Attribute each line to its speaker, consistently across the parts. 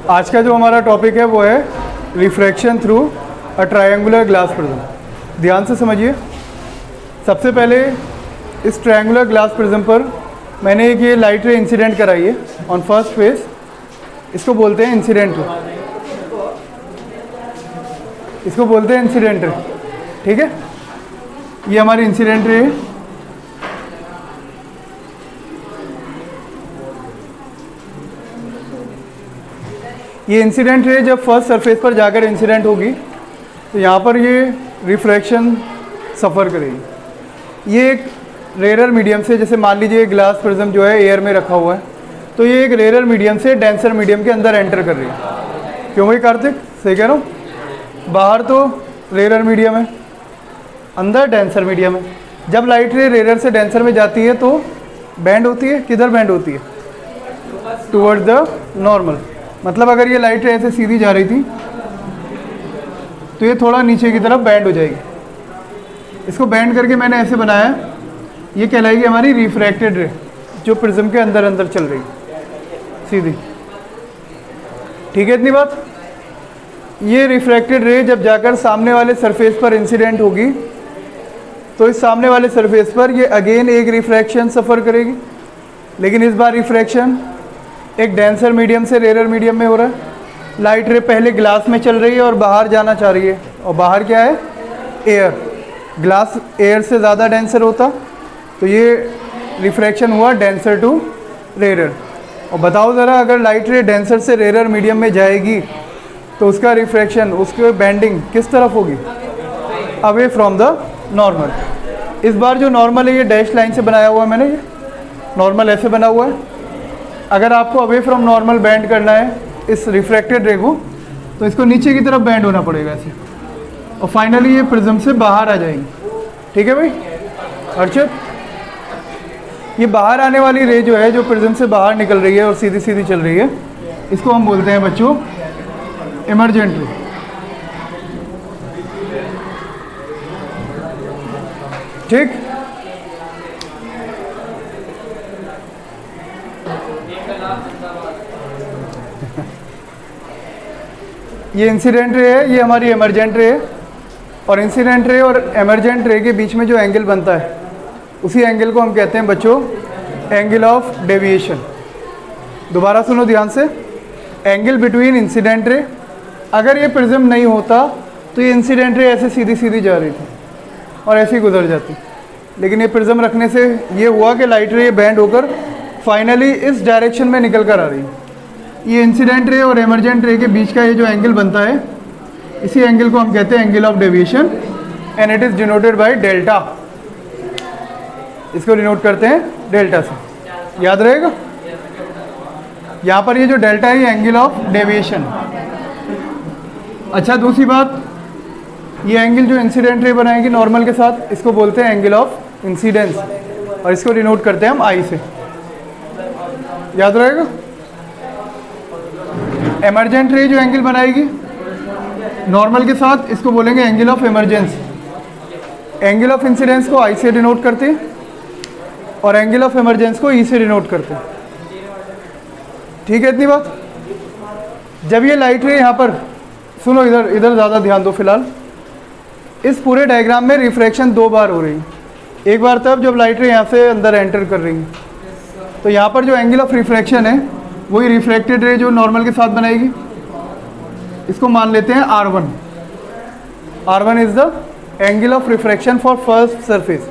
Speaker 1: आज का जो हमारा टॉपिक है वो है refraction through a triangular glass prism. ध्यान से समझिए। सबसे पहले इस ट्रायंगुलर ग्लास प्रिज्म पर मैंने एक ये लाइट रे इंसिडेंट कराई है ऑन फर्स्ट फेस। इसको बोलते हैं इंसिडेंट रे, इसको बोलते हैं इंसिडेंट रे। ठीक है, ये हमारी इंसिडेंट रे है। ये इंसिडेंट रे जब फर्स्ट सरफेस पर जाकर इंसिडेंट होगी तो यहाँ पर ये रिफ्रैक्शन सफ़र करेगी। ये एक रेयर मीडियम से, जैसे मान लीजिए ग्लास प्रिज्म जो है एयर में रखा हुआ है, तो ये एक रेयर मीडियम से डेंसर मीडियम के अंदर एंटर कर रही है। क्यों भाई कार्तिक, सही कह रहा हूँ? बाहर तो रेयर मीडियम है, अंदर डेंसर मीडियम है। जब लाइट रे रेयर से डेंसर में जाती है तो बैंड होती है। किधर बैंड होती है? Towards the normal. मतलब अगर ये लाइट रे ऐसे सीधी जा रही थी तो ये थोड़ा नीचे की तरफ बैंड हो जाएगी। इसको बैंड करके मैंने ऐसे बनाया, ये कहलाएगी हमारी रिफ्रैक्टेड रे, जो प्रिज्म के अंदर अंदर चल रही सीधी। ठीक है, इतनी बात। ये रिफ्रैक्टेड रे जब जाकर सामने वाले सरफेस पर इंसिडेंट होगी तो इस सामने वाले सरफेस पर ये अगेन एक रिफ्रैक्शन सफ़र करेगी, लेकिन इस बार रिफ्रैक्शन एक डेंसर मीडियम से रेयर मीडियम में हो रहा है। लाइट रे पहले ग्लास में चल रही है और बाहर जाना चाह रही है, और बाहर क्या है? एयर। ग्लास एयर से ज़्यादा डेंसर होता तो ये रिफ्रैक्शन हुआ डेंसर टू रेयर। और बताओ ज़रा, अगर लाइट रे डेंसर से रेयर मीडियम में जाएगी तो उसका रिफ्रैक्शन, उसकी बेंडिंग किस तरफ होगी? Away from the normal. इस बार जो नॉर्मल है ये डैश लाइन से बनाया हुआ है मैंने, ये नॉर्मल ऐसे बना हुआ है। अगर आपको अवे फ्रॉम नॉर्मल बैंड करना है इस रिफ्रैक्टेड रे को, तो इसको नीचे की तरफ बैंड होना पड़ेगा ऐसे, और फाइनली ये प्रिज्म से बाहर आ जाएगी। ठीक है भाई अर्चित? ये बाहर आने वाली रे जो है, जो प्रिज्म से बाहर निकल रही है और सीधी सीधी चल रही है, इसको हम बोलते हैं बच्चों इमर्जेंट रे। ठीक, ये इंसिडेंट रे है, ये हमारी इमर्जेंट रे है। और इंसिडेंट रे और इमर्जेंट रे के बीच में जो एंगल बनता है उसी एंगल को हम कहते हैं बच्चों एंगल ऑफ डेविएशन। दोबारा सुनो ध्यान से, एंगल बिटवीन इंसिडेंट रे। अगर ये प्रिज्म नहीं होता तो ये इंसिडेंट रे ऐसे सीधी सीधी जा रही थी और ऐसे ही गुजर जाती, लेकिन ये प्रिज्म रखने से ये हुआ कि लाइट रे बैंड होकर फाइनली इस डायरेक्शन में निकल कर आ रही है। ये इंसिडेंट रे और इमर्जेंट रे के बीच का ये जो एंगल बनता है, इसी एंगल को हम कहते हैं angle of deviation, and it is denoted by delta. इसको डिनोट करते हैं डेल्टा से, याद रहेगा। यहाँ पर ये जो डेल्टा है ये एंगल ऑफ डेविएशन। अच्छा, दूसरी बात, ये एंगल जो इंसिडेंट रे बनाएगी नॉर्मल के साथ, इसको बोलते हैं एंगल ऑफ इंसिडेंस, और इसको डिनोट करते हैं हम आई से, याद रहेगा। इमर्जेंट रे जो एंगल बनाएगी नॉर्मल के साथ, इसको बोलेंगे angle of emergence. Angle of incidence को आई से डिनोट करते हैं और एंगल ऑफ इमरजेंस को ई से डिनोट करते हैं। ठीक है, इतनी बात। जब ये लाइट रे यहाँ पर, सुनो इधर इधर ज़्यादा ध्यान दो फिलहाल। इस पूरे डायग्राम में रिफ्रैक्शन दो बार हो रही है। एक बार तब जब लाइट रे यहाँ से अंदर एंटर कर रही है, तो यहाँ पर जो एंगल ऑफ रिफ्रैक्शन है वही रिफ्रैक्टेड रे जो नॉर्मल के साथ बनाएगी, इसको मान लेते हैं R1। R1 is the angle of refraction for first surface.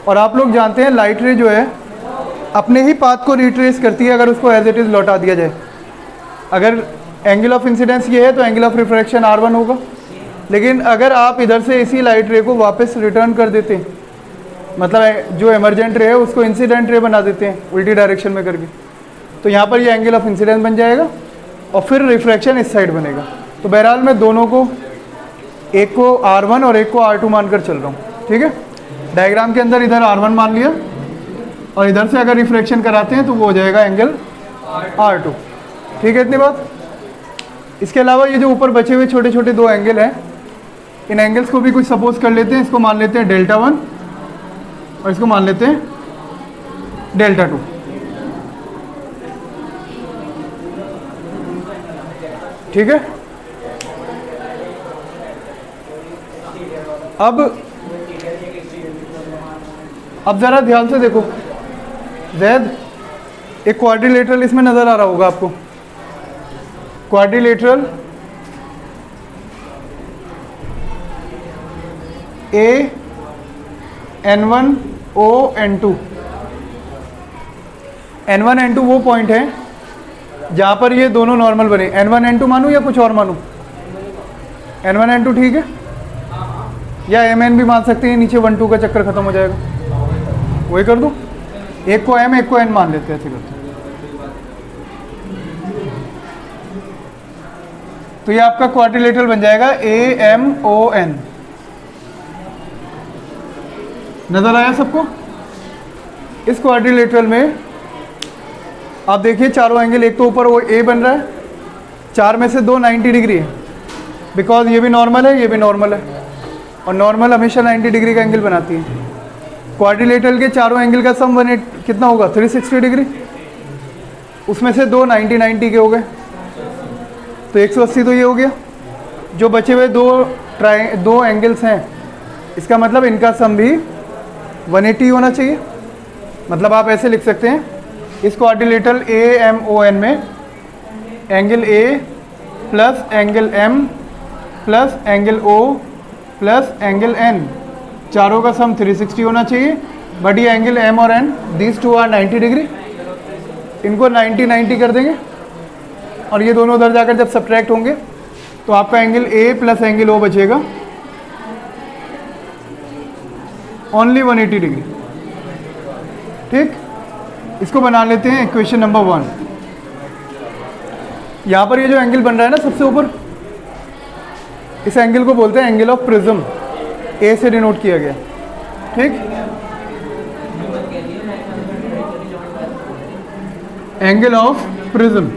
Speaker 1: और आप लोग जानते हैं लाइट रे जो है अपने ही पाथ को रिट्रेस करती है अगर उसको एज इट इज़ लौटा दिया जाए। अगर एंगल ऑफ इंसिडेंस ये है तो एंगल ऑफ रिफ्रैक्शन R1 होगा, लेकिन अगर आप इधर से इसी लाइट रे को वापस रिटर्न कर देते हैं, मतलब जो इमर्जेंट रे है उसको इंसिडेंट रे बना देते हैं उल्टी डायरेक्शन में करके, तो यहाँ पर ये एंगल ऑफ इंसिडेंस बन जाएगा और फिर रिफ्रैक्शन इस साइड बनेगा। तो बहरहाल मैं दोनों को, एक को R1 और एक को R2 मानकर चल रहा हूँ। ठीक है, डायग्राम के अंदर इधर R1 मान लिया और इधर से अगर रिफ्रैक्शन कराते हैं तो वो हो जाएगा एंगल R2। ठीक है, इतनी बात। इसके अलावा ये जो ऊपर बचे हुए छोटे छोटे दो एंगल हैं, इन एंगल्स को भी कुछ सपोज कर लेते हैं। इसको मान लेते हैं डेल्टा 1 और इसको मान लेते हैं डेल्टा 2। ठीक है। अब ज़रा ध्यान से देखो, जैद एक क्वाड्रिलेटरल इसमें नज़र आ रहा होगा आपको, quadrilateral N1 O N2। N1 N2 वो पॉइंट है जहाँ पर ये दोनों नॉर्मल बने। N1 N2 मानूँ या कुछ और मानूँ? N1 N2 ठीक है, या Mn भी मान सकते हैं, नीचे 1 2 का चक्कर खत्म हो जाएगा, वही कर दूँ। एक को M एक को N मान लेते हैं, ऐसे करते हैं। तो ये आपका क्वाड्रिलेटरल बन जाएगा AMON। नजर आया सबको? इस क्वाड्रिलेटरल में आप देखिए चारों एंगल, एक तो ऊपर वो A बन रहा है, चार में से दो 90 डिग्री है, बिकॉज ये भी नॉर्मल है, ये भी नॉर्मल है, और नॉर्मल हमेशा 90 डिग्री का एंगल बनाती है। क्वाड्रिलेटरल के चारों एंगल का सम कितना होगा? 360 डिग्री। उसमें से दो 90 90 के हो गए, तो 180 तो ये हो गया। जो बचे हुए दो एंगल्स हैं, इसका मतलब इनका सम भी 180 होना चाहिए। मतलब आप ऐसे लिख सकते हैं, इस क्वाड्रिलेटरल AMON में angle A plus angle M plus angle O plus angle N, चारों का सम 360 होना चाहिए। बट ये एंगल M और N, these two are 90 degree, इनको 90 90 कर देंगे, और ये दोनों उधर जाकर जब सब्ट्रैक्ट होंगे तो आपका angle A plus angle O बचेगा ओनली 180 डिग्री। ठीक, इसको बना लेते हैं इक्वेशन नंबर 1। यहाँ पर ये जो एंगल बन रहा है ना सबसे ऊपर, इस एंगल को बोलते हैं एंगल ऑफ प्रिज्म, A से डिनोट किया गया। ठीक, angle of prism.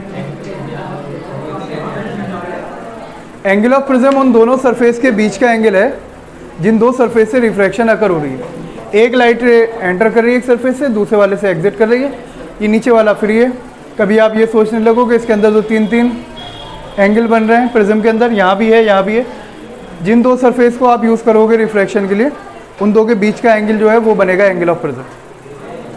Speaker 1: Angle of prism उन दोनों सरफेस के बीच का एंगल है जिन दो सरफेस से रिफ्रैक्शन अकर हो रही है। एक लाइट एंटर कर रही है एक सरफेस से, दूसरे वाले से एग्जिट कर रही है। ये नीचे वाला फ्री है। कभी आप ये सोचने लगोगे इसके अंदर जो तीन एंगल बन रहे हैं प्रिज्म के अंदर, यहाँ भी है, यहाँ भी है, जिन दो सरफेस को आप यूज़ करोगे रिफ्रैक्शन के लिए, उन दो के बीच का एंगल जो है वो बनेगा एंगल ऑफ प्रिज्म।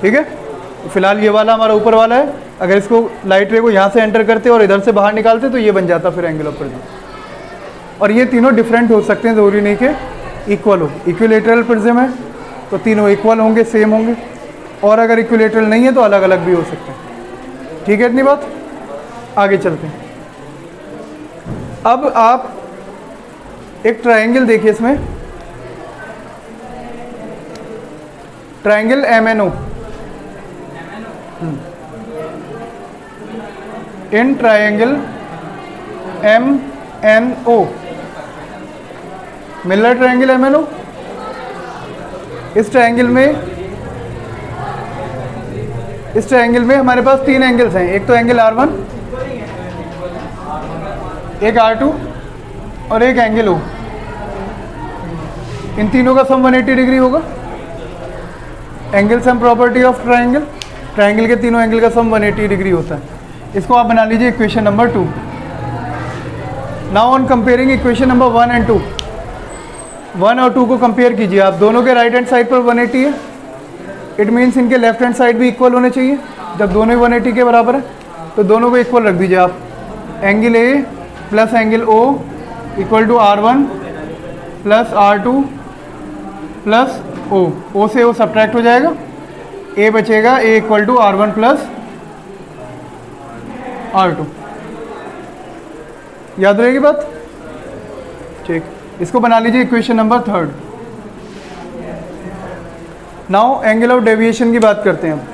Speaker 1: ठीक है, तो फिलहाल ये वाला हमारा ऊपर वाला है। अगर इसको लाइट रे को यहाँ से एंटर करते और इधर से बाहर निकालते तो ये बन जाता फिर एंगल ऑफ प्रिज्म। और ये तीनों डिफरेंट हो सकते हैं, ज़रूरी नहीं कि इक्वल हो। इक्विलेटरल प्रिज्म है तो तीनों इक्वल होंगे, सेम होंगे, और अगर इक्विलेटरल नहीं है तो अलग अलग भी हो सकते हैं। ठीक है, इतनी बात। आगे चलते हैं। अब आप एक ट्रायंगल देखिए, इसमें triangle MNO। In triangle MNO, Miller triangle MNO, इस ट्रायंगल में हमारे पास तीन एंगल्स हैं। एक तो एंगल R1, एक R2 और एक एंगल O। इन तीनों का सम 180 डिग्री होगा। Angle sum property of triangle, triangle के तीनों एंगल का सम 180 डिग्री होता है। इसको आप बना लीजिए equation number 2। Now on comparing equation number 1 and 2, 1 और 2 को कंपेयर कीजिए आप। दोनों के राइट हैंड साइड पर 180 है, इट मीन्स इनके लेफ्ट हैंड साइड भी इक्वल होने चाहिए। जब दोनों ही 180 के बराबर है तो दोनों को इक्वल रख दीजिए आप। Angle A plus angle O equal to R1 plus R2 plus O से O सब्ट्रैक्ट हो जाएगा, A बचेगा, A equal to R1 plus R2। याद रहेगी बात? ठीक, इसको बना लीजिए equation number 3। Now angle of deviation की बात करते हैं।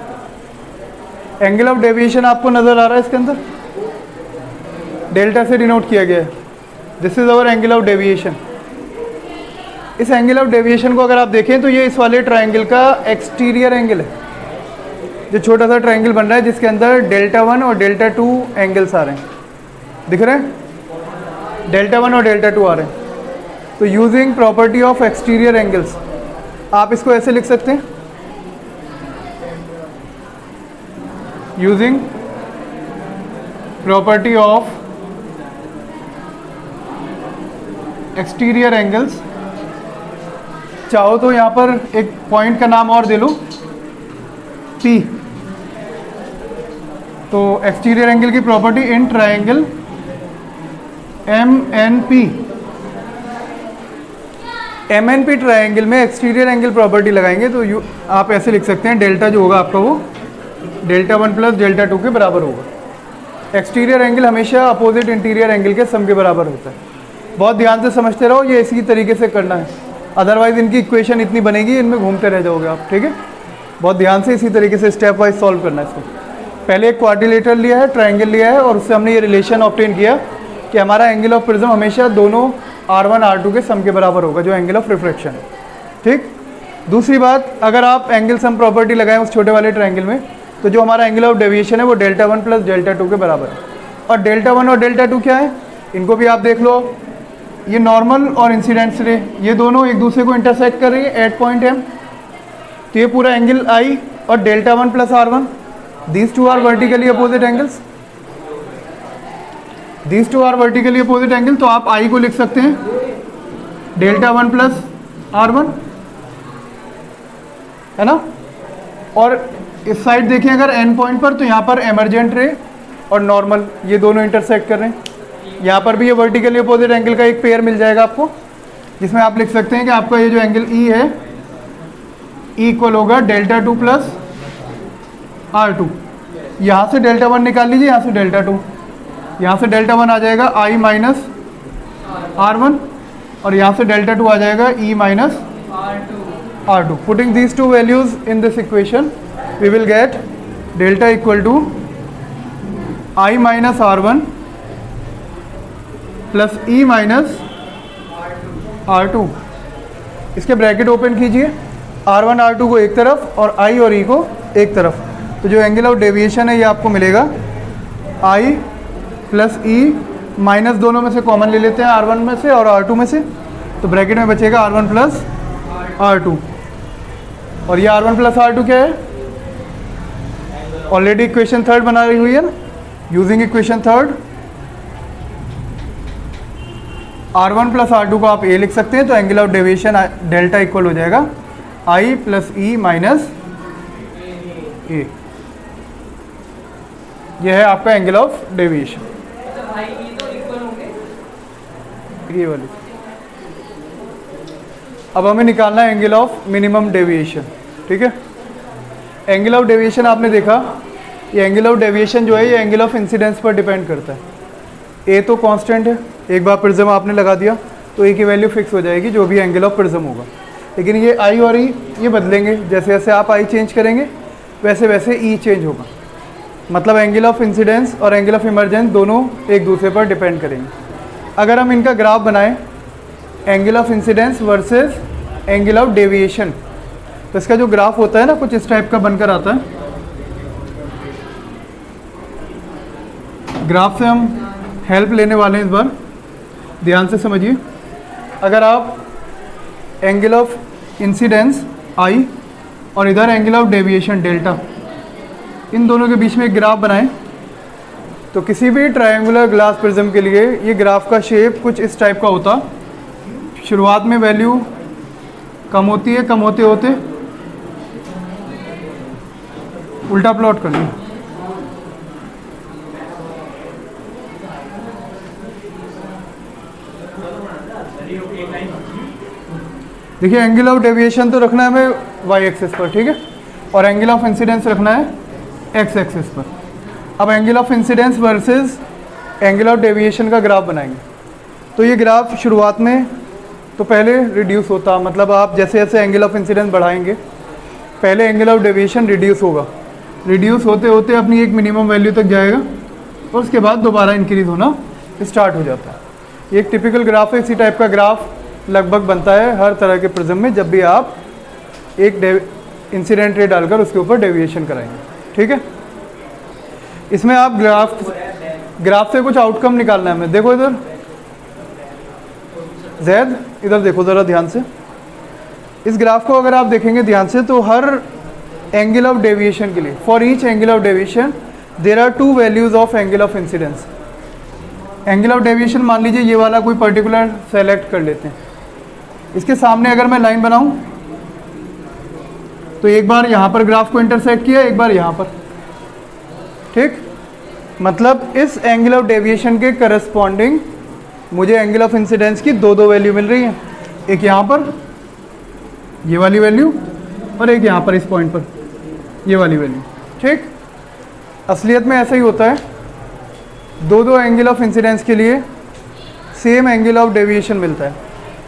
Speaker 1: एंगल ऑफ डेविएशन आपको नज़र आ रहा है इसके अंदर, डेल्टा से डिनोट किया गया है। This is our angle of deviation. इस एंगल ऑफ डेविएशन को अगर आप देखें तो ये इस वाले ट्रायंगल का एक्सटीरियर एंगल है। जो छोटा सा ट्रायंगल बन रहा है जिसके अंदर Δ1 और Δ2 एंगल्स आ रहे हैं, दिख रहे हैं? Δ1 और Δ2 आ रहे हैं। तो using property of exterior angles आप इसको ऐसे लिख सकते हैं, using property of exterior angles, चाहो तो यहाँ पर एक पॉइंट का नाम और दे लो P। तो एक्सटीरियर एंगल की property in triangle MNP triangle में एक्सटीरियर एंगल प्रॉपर्टी लगाएंगे तो आप ऐसे लिख सकते हैं, डेल्टा जो होगा आपका वो डेल्टा 1 प्लस डेल्टा 2 के बराबर होगा। एक्सटीरियर एंगल हमेशा अपोजिट इंटीरियर एंगल के सम के बराबर होता है। बहुत ध्यान से समझते रहो, ये इसी तरीके से करना है, अदरवाइज इनकी इक्वेशन इतनी बनेगी, इनमें घूमते रह जाओगे आप। ठीक है, बहुत ध्यान से इसी तरीके से स्टेप वाइज सॉल्व करना है इसको। पहले एक क्वाड्रिलेटरल लिया है, ट्रायंगल लिया है, और उससे हमने ये रिलेशन ऑब्टेन किया कि हमारा एंगल ऑफ प्रिज्म हमेशा दोनों R1 R2 के सम के बराबर होगा, जो एंगल ऑफ रिफ्रैक्शन है। ठीक, दूसरी बात, अगर आप एंगल सम प्रॉपर्टी लगाएं उस छोटे वाले ट्रायंगल में, तो जो हमारा एंगल ऑफ डेविएशन है वो डेल्टा 1 प्लस डेल्टा 2 के बराबर है। और डेल्टा 1 और डेल्टा 2 क्या है, इनको भी आप देख लो, ये नॉर्मल और इंसिडेंट रे, ये दोनों एक दूसरे को इंटरसेक्ट कर रही है एट पॉइंट M। तो ये पूरा एंगल I और delta 1 plus R1, these two are vertically opposite angles, these two are vertically opposite angle. तो आप I को लिख सकते हैं डेल्टा 1 प्लस R1, है ना। और इस साइड देखें अगर N पॉइंट पर, तो यहाँ पर एमरजेंट रे और नॉर्मल ये दोनों इंटरसेक्ट कर रहे हैं। यहाँ पर भी ये वर्टिकली अपोजिट एंगल का एक पेयर मिल जाएगा आपको, जिसमें आप लिख सकते हैं कि आपका ये जो एंगल E है, E इक्वल होगा डेल्टा 2 प्लस R2। यहाँ से डेल्टा 1 निकाल लीजिए, यहाँ से डेल्टा 2, यहाँ से डेल्टा 1 आ जाएगा I माइनस R1, और यहाँ से डेल्टा 2 आ जाएगा E minus R2। Putting these two values in this equation we will get delta equal to I minus R1 plus E minus R2। इसके ब्रैकेट ओपन कीजिए, R1 R2 को एक तरफ और I और E को एक तरफ। तो जो एंगल ऑफ डेविएशन है ये आपको मिलेगा I प्लस E माइनस, दोनों में से कॉमन ले लेते हैं R1 में से और R2 में से, तो ब्रैकेट में बचेगा R1 प्लस R2। और ये R1 प्लस R2 क्या है, ऑलरेडी इक्वेशन थर्ड बना रही हुई है ना, using equation third R1 plus R2 को आप A लिख सकते हैं। तो angle of deviation delta equal हो जाएगा I plus E minus A। यह है आपका एंगल ऑफ डेविएशन। ये वाली। अब हमें निकालना है एंगल ऑफ मिनिमम डेविएशन। ठीक है, एंगल ऑफ डेविएशन आपने देखा, ये एंगल ऑफ डेविएशन जो है ये एंगल ऑफ इंसिडेंस पर डिपेंड करता है। A तो कांस्टेंट है, एक बार प्रिज्म आपने लगा दिया तो A की वैल्यू फिक्स हो जाएगी जो भी एंगल ऑफ प्रिज्म होगा। लेकिन ये I और E ये बदलेंगे, जैसे जैसे आप I चेंज करेंगे वैसे वैसे E चेंज होगा। मतलब एंगल ऑफ इंसिडेंस और एंगल ऑफ इमरजेंस दोनों एक दूसरे पर डिपेंड करेंगे। अगर हम इनका ग्राफ बनाएं, angle of incidence versus angle of deviation, तो इसका जो ग्राफ होता है ना कुछ इस टाइप का बनकर आता है। ग्राफ से हम हेल्प लेने वाले हैं इस बार, ध्यान से समझिए। अगर आप एंगल ऑफ इंसिडेंस I और इधर एंगल ऑफ डेविएशन डेल्टा, इन दोनों के बीच में एक ग्राफ बनाएं, तो किसी भी ट्रायंगुलर ग्लास प्रिज्म के लिए ये ग्राफ का शेप कुछ इस टाइप का होता। शुरुआत में वैल्यू कम होती है, कम होते होते उल्टा प्लॉट करना है। देखिए एंगल ऑफ डेविएशन तो रखना है हमें वाई एक्सिस पर, ठीक है, और एंगल ऑफ इंसिडेंस रखना है एक्स एक्सिस पर। अब angle of incidence versus angle of deviation का ग्राफ बनाएंगे। तो ये ग्राफ शुरुआत में तो पहले रिड्यूस होता, मतलब आप जैसे जैसे एंगल ऑफ इंसिडेंस बढ़ाएंगे पहले एंगल ऑफ डेविएशन रिड्यूस होगा, रिड्यूस होते होते अपनी एक मिनिमम वैल्यू तक जाएगा और उसके बाद दोबारा इंक्रीज होना स्टार्ट हो जाता है। ये एक टिपिकल ग्राफ है, इसी टाइप का ग्राफ लगभग बनता है हर तरह के प्रिज्म में जब भी आप एक इंसिडेंट रे डालकर उसके ऊपर डेविएशन कराएंगे, ठीक है। इसमें आप ग्राफ से कुछ आउटकम निकालना है हमें। देखो इधर जैद, इधर देखो ज़रा ध्यान से। इस ग्राफ को अगर आप देखेंगे ध्यान से तो हर एंगल ऑफ डेविएशन के लिए, for each angle of deviation there are two values of angle of incidence. Angle of deviation मान लीजिए ये वाला कोई पर्टिकुलर सेलेक्ट कर लेते हैं। इसके सामने अगर मैं लाइन बनाऊं तो एक बार यहाँ पर ग्राफ को इंटरसेक्ट किया, एक बार यहाँ पर, ठीक। मतलब इस एंगल ऑफ डेविएशन के करस्पॉन्डिंग मुझे एंगल ऑफ इंसिडेंस की दो वैल्यू मिल रही है, एक यहाँ पर ये वाली वैल्यू और एक यहाँ पर इस पॉइंट पर ये वाली वैल्यू, ठीक। असलियत में ऐसा ही होता है, दो एंगल ऑफ इंसिडेंस के लिए सेम एंगल ऑफ डेविएशन मिलता है।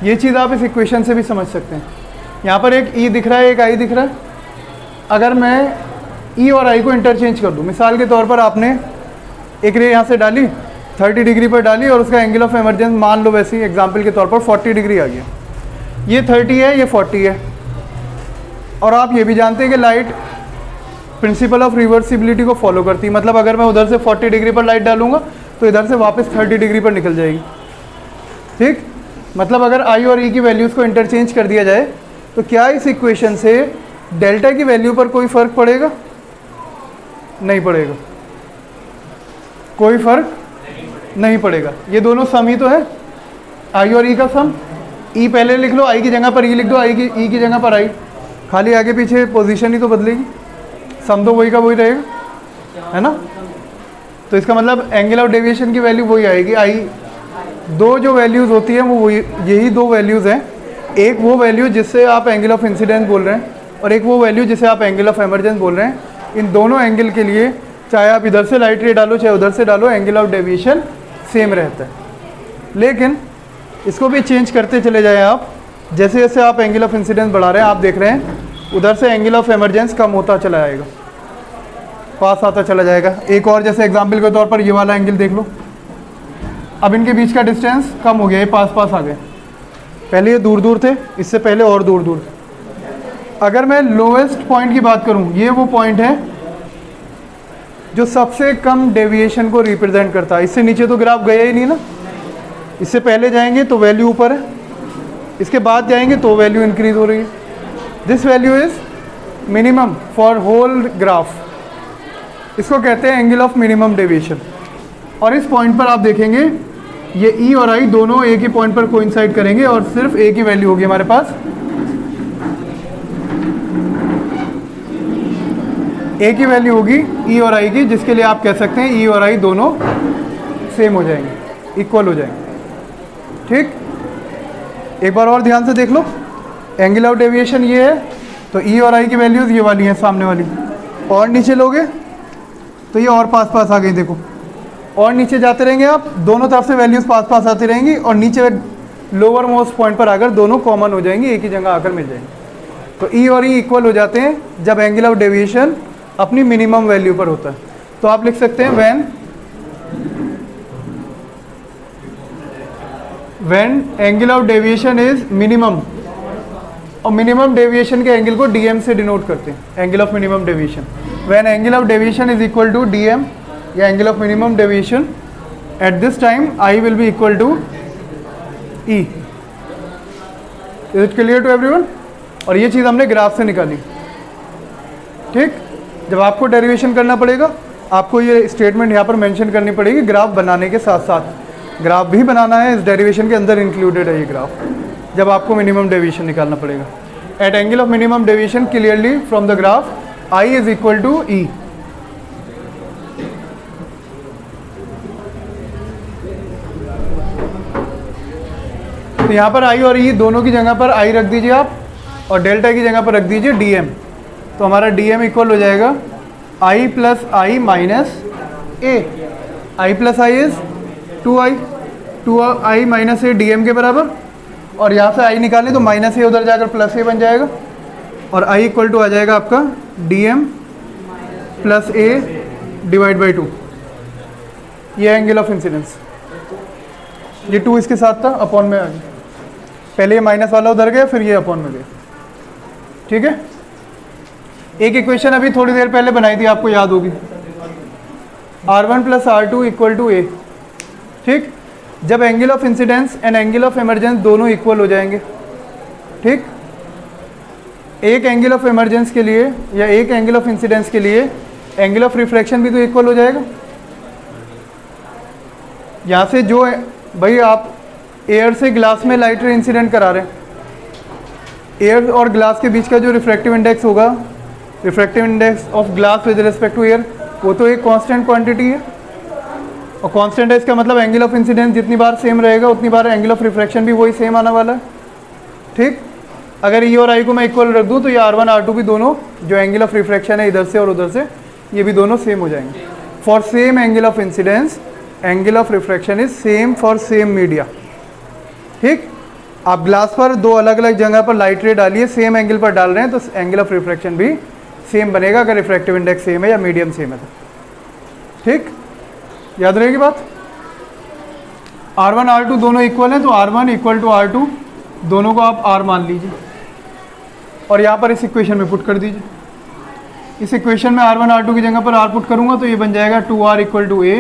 Speaker 1: ये चीज़ आप इस इक्वेशन से भी समझ सकते हैं। यहाँ पर एक ई दिख रहा है, एक आई दिख रहा है। अगर मैं ई और आई को इंटरचेंज कर दूँ, मिसाल के तौर पर आपने एक रे यहाँ से डाली 30 डिग्री पर डाली और उसका एंगल ऑफ इमरजेंस मान लो वैसे ही एग्जाम्पल के तौर पर 40 डिग्री आ गया। ये 30 है, ये 40 है। और आप ये भी जानते हैं कि लाइट प्रिंसिपल ऑफ रिवर्सिबिलिटी को फॉलो करती है। मतलब अगर मैं उधर से 40 डिग्री पर लाइट डालूंगा तो इधर से वापस 30 डिग्री पर निकल जाएगी, ठीक। मतलब अगर आई और ई की वैल्यूज़ को इंटरचेंज कर दिया जाए तो क्या इस इक्वेशन से डेल्टा की वैल्यू पर कोई फ़र्क पड़ेगा? नहीं पड़ेगा, कोई फ़र्क नहीं पड़ेगा। ये दोनों सम ही तो है, आई और ई का सम। ई पहले लिख लो, आई की जगह पर ई लिख दो, ई की जगह पर आई, खाली आगे पीछे पोजीशन ही तो बदलेगी, सम तो वही का वही रहेगा, है ना। तो इसका मतलब एंगल ऑफ डेविएशन की वैल्यू वही आएगी। आई दो जो वैल्यूज़ होती हैं वो वही, यही दो वैल्यूज़ हैं। एक वो वैल्यू जिससे आप एंगल ऑफ इंसिडेंस बोल रहे हैं और एक वो वैल्यू जिसे आप एंगल ऑफ इमरजेंस बोल रहे हैं। इन दोनों एंगल के लिए चाहे आप इधर से लाइट रे डालो चाहे उधर से डालो, एंगल ऑफ डेविएशन सेम रहता है। लेकिन इसको भी चेंज करते चले जाएं आप, जैसे जैसे आप एंगल ऑफ इंसिडेंस बढ़ा रहे हैं आप देख रहे हैं उधर से एंगल ऑफ इमरजेंस कम होता चला जाएगा, पास आता चला जाएगा। एक और जैसे एग्जाम्पल के तौर पर ये वाला एंगल देख लो, अब इनके बीच का डिस्टेंस कम हो गया, ये पास पास आ गए। पहले ये दूर दूर थे, इससे पहले और दूर दूर थे। अगर मैं लोएस्ट पॉइंट की बात करूं, ये वो पॉइंट है जो सबसे कम डेविएशन को रिप्रेजेंट करता है। इससे नीचे तो ग्राफ गया ही नहीं ना, इससे पहले जाएंगे तो वैल्यू ऊपर है, इसके बाद जाएंगे तो वैल्यू इंक्रीज हो रही है। This value is minimum for whole graph. इसको कहते हैं एंगल ऑफ मिनिमम डेविएशन। और इस पॉइंट पर आप देखेंगे ये ई और आई दोनों एक ही पॉइंट पर कोइंसाइड करेंगे और सिर्फ एक ही वैल्यू होगी हमारे पास, एक ही वैल्यू होगी ई और आई की, जिसके लिए आप कह सकते हैं ई और आई दोनों सेम हो जाएंगे, इक्वल हो जाएंगे, ठीक। एक बार और ध्यान से देख लो, एंगल ऑफ डेविएशन ये है तो ई और आई की वैल्यूज़ ये वाली हैं सामने वाली, और नीचे लोगे तो ये और पास पास आ गई, देखो और नीचे जाते रहेंगे आप, दोनों तरफ से वैल्यूज़ पास पास आती रहेंगी और नीचे लोअर मोस्ट पॉइंट पर आकर दोनों कॉमन हो जाएंगी, एक ही जगह आकर मिल जाएंगे। तो ई और ई इक्वल हो जाते हैं जब एंगल ऑफ डेविएशन अपनी मिनिमम वैल्यू पर होता है। तो आप लिख सकते हैं when angle of deviation is minimum, और मिनिमम डेविएशन के एंगल को डीएम से डिनोट करते हैं, angle of minimum deviation. When angle of deviation is equal to DM या angle of minimum deviation, at this time I will be equal to E. Is it clear to everyone? और ये चीज़ हमने graph से निकाली, ठीक। जब आपको derivation करना पड़ेगा आपको ये स्टेटमेंट यहाँ पर मेंशन करनी पड़ेगी ग्राफ बनाने के साथ साथ। ग्राफ भी बनाना है, इस डेरिवेशन के अंदर इंक्लूडेड है ये ग्राफ, जब आपको मिनिमम डेविएशन निकालना पड़ेगा। At angle of minimum deviation clearly from the graph I is equal to E. तो यहाँ पर आई और ई दोनों की जगह पर आई रख दीजिए आप और डेल्टा की जगह पर रख दीजिए डीएम। तो हमारा डीएम इक्वल हो जाएगा I plus I minus A. I plus I is 2i, 2i minus A DM के बराबर। और यहाँ से आई निकालें तो माइनस ए उधर जाकर प्लस ए बन जाएगा और आई इक्वल टू आ जाएगा आपका DM plus A divide by 2। ये एंगल ऑफ इंसिडेंस, ये 2 इसके साथ था, अपॉन में आ गया। पहले ये माइनस वाला उधर गया, फिर ये अपॉन में गया, ठीक है। एक इक्वेशन अभी थोड़ी देर पहले बनाई थी, आपको याद होगी, R1 plus R2 equal to ए, ठीक। जब angle of incidence and angle of emergence दोनों इक्वल हो जाएंगे, ठीक। एक एंगल ऑफ इमरजेंस के लिए या एक एंगल ऑफ इंसिडेंस के लिए एंगल ऑफ रिफ्रैक्शन भी तो इक्वल हो जाएगा। यहाँ से जो भाई आप एयर से ग्लास में लाइट रे इंसिडेंट करा रहे हैं, एयर और ग्लास के बीच का जो रिफ्रैक्टिव इंडेक्स होगा, refractive index of glass with respect to air, वो तो एक कांस्टेंट क्वांटिटी है, और कांस्टेंट है इसका मतलब एंगल ऑफ इंसिडेंस जितनी बार सेम रहेगा उतनी बार एंगल ऑफ रिफ्रैक्शन भी वही सेम आने वाला है। ठीक, अगर ई और आई को मैं इक्वल रख दूँ तो ये R1 R2 भी दोनों जो एंगल ऑफ रिफ्रैक्शन है इधर से और उधर से, ये भी दोनों सेम हो जाएंगे। For same angle of incidence angle of refraction is same for same media. ठीक, आप ग्लास पर दो अलग अलग जगह पर लाइट रे डालिए, सेम एंगल पर डाल रहे हैं तो एंगल ऑफ रिफ्रैक्शन भी सेम बनेगा अगर रिफ्रैक्टिव इंडेक्स सेम है या मीडियम सेम है तो। ठीक, याद रहेगी बात। R1 R2 दोनों इक्वल हैं तो R1 इक्वल टू R2 दोनों को आप R मान लीजिए और यहाँ पर इस इक्वेशन में पुट कर दीजिए। इस इक्वेशन में R1 R2 की जगह पर R पुट करूँगा तो ये बन जाएगा 2R इक्वल टू A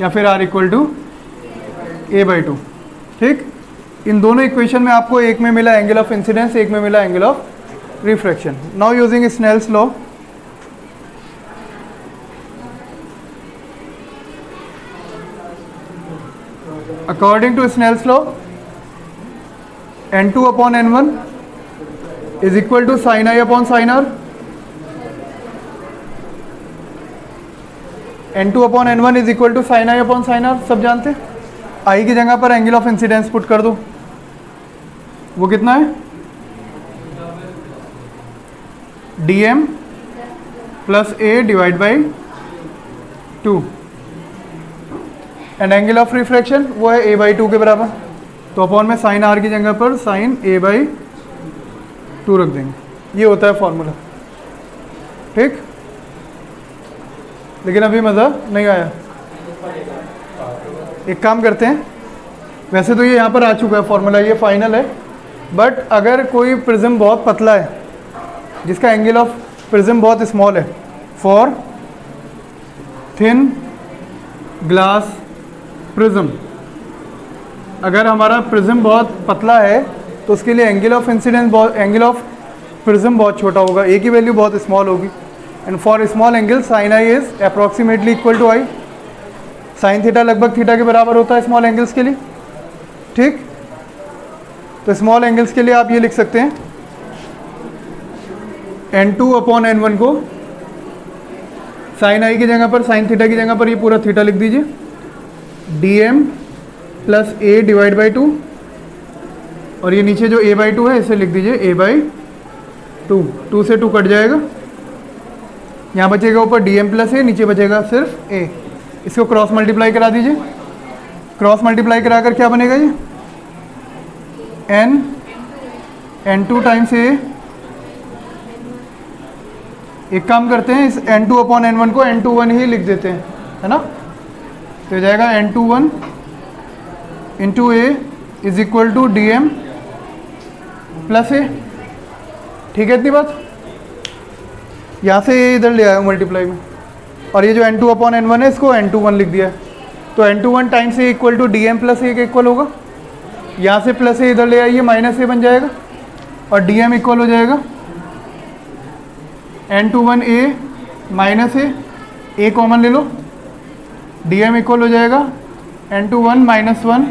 Speaker 1: या फिर R इक्वल टू A/2। ठीक, इन दोनों इक्वेशन में आपको एक में मिला एंगल ऑफ इंसिडेंस, एक में मिला angle of refraction. Now using Snell's law, according to Snell's law, n2 upon n1 is equal to sin I upon sin R। n2 upon n1 is equal to sin I upon sin R, सब जानते हैं। I की जगह पर angle of incidence put कर दो, वो कितना है dm plus a divide by 2 and angle of refraction वो है A/2 के बराबर, तो अपॉन में साइन R की जगह पर साइन A/2 रख देंगे, ये होता है फॉर्मूला। ठीक, लेकिन अभी मज़ा नहीं आया। एक काम करते हैं, वैसे तो ये यहाँ पर आ चुका है फॉर्मूला, ये फाइनल है, बट अगर कोई प्रिज्म बहुत पतला है जिसका एंगल ऑफ प्रिज्म बहुत स्मॉल है, फॉर थिन ग्लास प्रिज्म, अगर हमारा प्रिज्म बहुत पतला है तो उसके लिए angle of incidence angle of prism बहुत छोटा होगा, ए की वैल्यू बहुत स्मॉल होगी। And for small angle sine i is approximately equal to i, sine theta लगभग थीटा के बराबर होता है स्मॉल एंगल्स के लिए। ठीक, तो स्मॉल एंगल्स के लिए आप ये लिख सकते हैं n2 अपॉन n1 को साइन आई की जगह पर, साइन थीटा की जगह पर ये पूरा थीटा लिख दीजिए, dm plus a divide by 2, और ये नीचे जो A/2 है इसे लिख दीजिए A/2, 2 से 2 कट जाएगा, यहाँ बचेगा ऊपर dm प्लस a, नीचे बचेगा सिर्फ a। इसको क्रॉस मल्टीप्लाई करा दीजिए, क्रॉस मल्टीप्लाई कराकर क्या बनेगा ये n2 टाइम्स a। एक काम करते हैं, इस n2 अपॉन n1 को n21 ही लिख देते हैं, है ना, तो हो जाएगा n21 into a is equal to dm plus a। ठीक है इतनी बात, यहाँ से ये इधर ले आया मल्टीप्लाई में, और ये जो n2 अपॉन n1 है इसको n21 लिख दिया है, तो n21 times a equal to dm plus a के इक्वल होगा। यहाँ से प्लस a इधर ले आइए, माइनस a बन जाएगा, और dm इक्वल हो जाएगा n21 a minus a common ले लो, dm इक्वल हो जाएगा n21 minus 1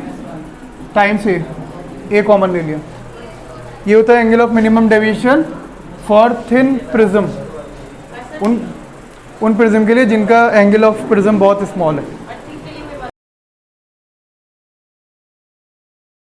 Speaker 1: times a common ले लिया। ये होता है angle of minimum deviation for thin prism, उन प्रिज्म के लिए जिनका एंगल ऑफ प्रिज्म बहुत स्मॉल है।